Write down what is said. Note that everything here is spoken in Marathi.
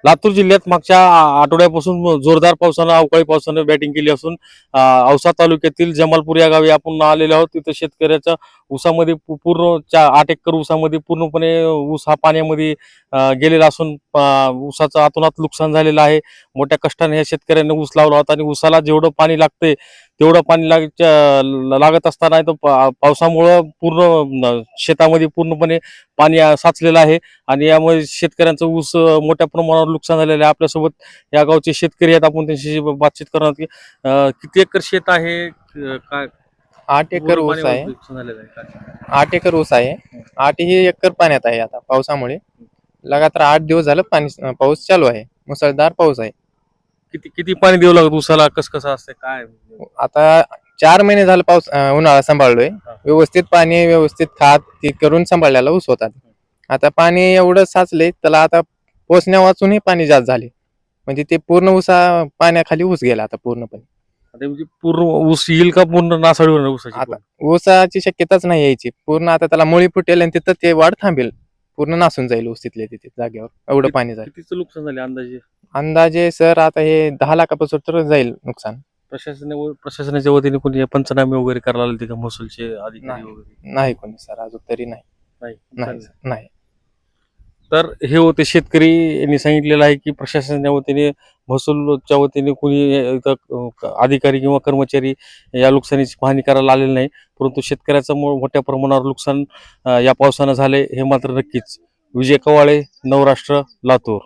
लातूर जिल्ह्यात मागच्या आठवड्यापासून जोरदार पावसानं अवकाळी पावसानं बॅटिंग केली असून औसा तालुक्यातील जमालपूर या गावी आपण आलेलो आहोत. तिथं शेतकऱ्याच्या ऊसामध्ये पूर्ण 8 एकर ऊसामध्ये पूर्णपणे ऊस हा पाण्यामध्ये गेलेला असून ऊसाचं अतोनात नुकसान झालेलं आहे. मोठ्या कष्टाने या शेतकऱ्यांनी ऊस लावला होता आणि ऊसाला जेवढं पाणी लागते तेवढं पाणी लागत असताना पावसामुळं पूर्ण शेतामध्ये पूर्णपणे पाणी साचलेलं आहे आणि यामुळे शेतकऱ्यांचं ऊस मोठ्या प्रमाणावर नुकसान झालेलं आहे. आपल्यासोबत या गावचे शेतकरी आहेत, आपण त्यांच्याशी बातचीत करणार की किती एकर शेत आहे, काय 8 एकर पूर्ण ऊस आहे. पाण्यावर नुकसान झालेलं आहे काय? 8 एकर ऊस आहे. 8ही एकर पाण्यात आहे आता पावसामुळे. लगातार 8 दिवस झालं पाऊस चालू आहे. मुसळधार पाऊस आहे. किती किती पाणी द्यावं लागत ऊसाला, कसं कसं असतं काय? आता 4 महिने झालं पाऊस उन्हाळा सांभाळलोय. व्यवस्थित पाणी, व्यवस्थित खात ते करून सांभाळलेला ऊस होता. आता पाणी एवढं साचले त्याला आता पोचण्या वाचूनही पाणी जास्त झाले. म्हणजे ते पूर्ण पाण्याखाली ऊस गेला आता पूर्णपणे. आता म्हणजे पूर्ण ऊस येईल का पूर्ण नासाडी होणार ऊसाची आता पूर्ण? ऊसाची शक्यताच नाही यायची. पूर्ण आता त्याला मुळी फुटेल आणि तिथं ते वाढ थांबेल. पूर्ण नासून जाईल ऊस तिथले तिथे जागेवर एवढं पाणी जाईल. कितीचं नुकसान झाले अंदाजे? अंदाजे सर आता हे 10 लाखापासून तर जाईल नुकसान. प्रशासनाच्या वतीने कोणी पंचनामे वगैरे करायला आले का महसूलचे अधिकारी नाही. वगैरे? नाही कोणी सर अजून तरी नाही. नाही नाही सर, नाही. तर हे होते शेतकरी यांनी सांगितलेलं आहे की प्रशासनाच्या वतीने महसूलच्या वतीने कोणी इथं अधिकारी किंवा कर्मचारी या नुकसानीची पाहणी करायला आलेले नाही, परंतु शेतकऱ्याचं मोठ्या प्रमाणावर नुकसान या पावसानं झाले हे मात्र नक्कीच. विजय कवाळे, नवराष्ट्र, लातूर.